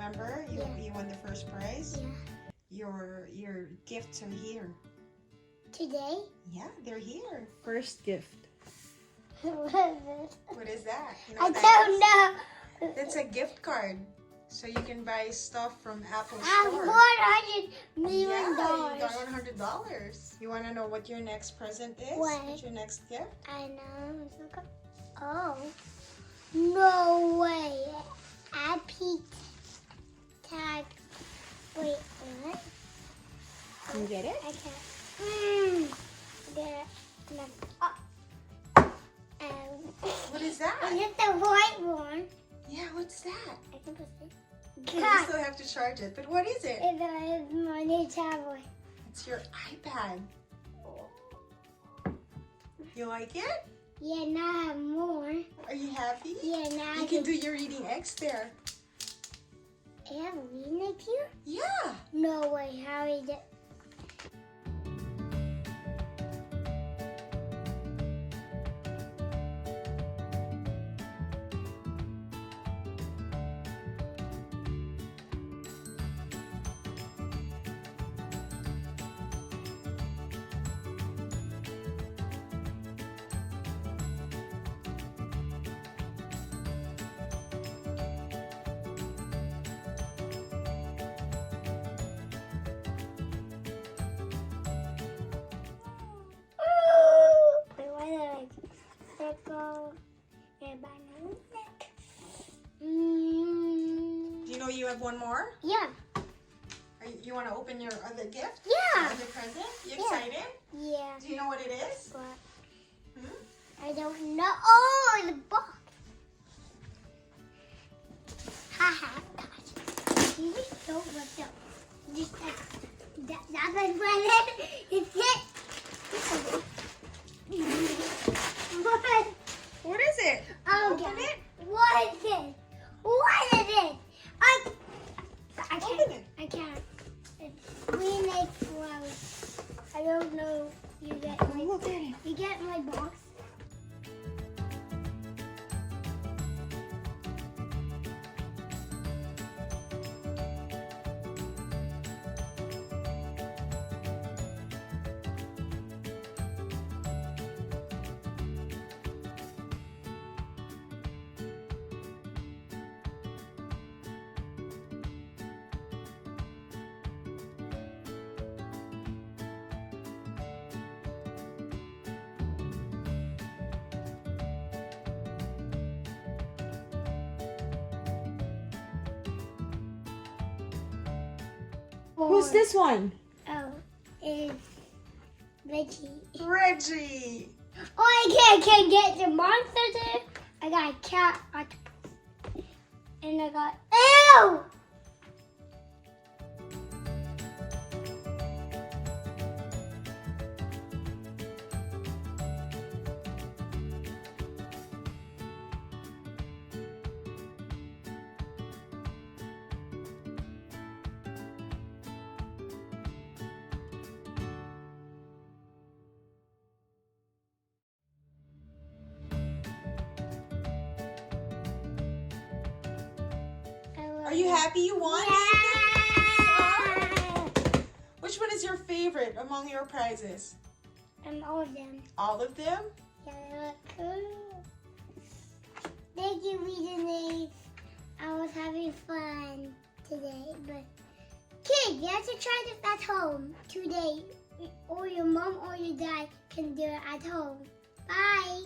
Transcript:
remember? You won the first prize? Yeah. Your gifts are here. Today? Yeah, they're here. First gift. What is it? What is that? You know I what that don't know. is? That's a gift card. So you can buy stuff from Apple I Store. $100 million. Yeah, you got $100. You want to know what your next present is? What? What's your next gift? I know. It's not good. Oh. No way. Happy tag. Wait, what? Can you get it? I can't. Get it. No. Oh. What is that? Is it the white one? Yeah, what's that? I can put it. You still have to charge it, but what is it? It's my new tablet. It's your iPad. You like it? Yeah, now I have more. Are you happy? Yeah, now You can do your reading X there. I have a reading next here? Yeah. No way, how is it? Wait, why did I circle and banana neck? Do you know you have one more? Yeah. You want to open your other gift? Yeah. Your other present? You excited? Yeah. Do you know what it is? But Hmm? I don't know. Oh, the box. Haha, gosh. You just don't want to. Just that's my present. It's it. What? What is it? Oh, Open God. it. What is it? What is it? I can't. Open it. I can't. It's remake flowers. I don't know. You get my. Look at it. You get my box. Who's this one? Oh, it's Reggie. Reggie. Oh, I can't get the monster there. I got a cat, and I got ew. Are you happy you won? Yeah. Which one is your favorite among your prizes? And all of them. All of them? Yeah, they look cool. Thank you, Reading. I was having fun today, but kid, you have to try this at home today. Or your mom or your dad can do it at home. Bye.